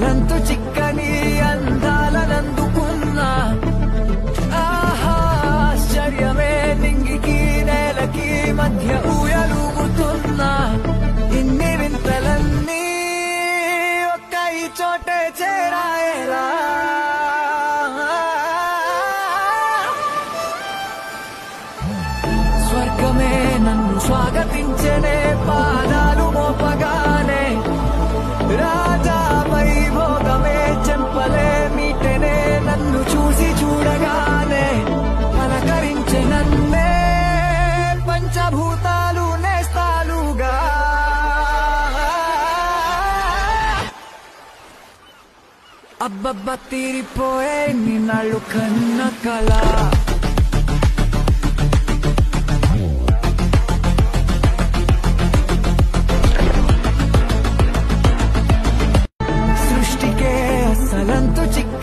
అసలంతు చిక్కని అందాలనందుకున్నా ఆహా ఆశ్చర్యమే నింగికి నేలకి మధ్య ఊయలుగుతున్నా ఇన్ని వింతలన్నీ ఒక్క ఈ చోటే చేరాయేలా స్వర్గమే నన్ను స్వాగతించనే పాదాలు మోపగానే రాజా వైభోగమే చెంపలే మీటనే నన్ను చూసి చూడగానే పలకరించే నన్నే పంచభూతాలు నేస్తాలుగా అబ్బబ్బ తీరిపోయే నిన్నాళ్ళు కన్న కళ సృష్టికే అసలంతు చిక్క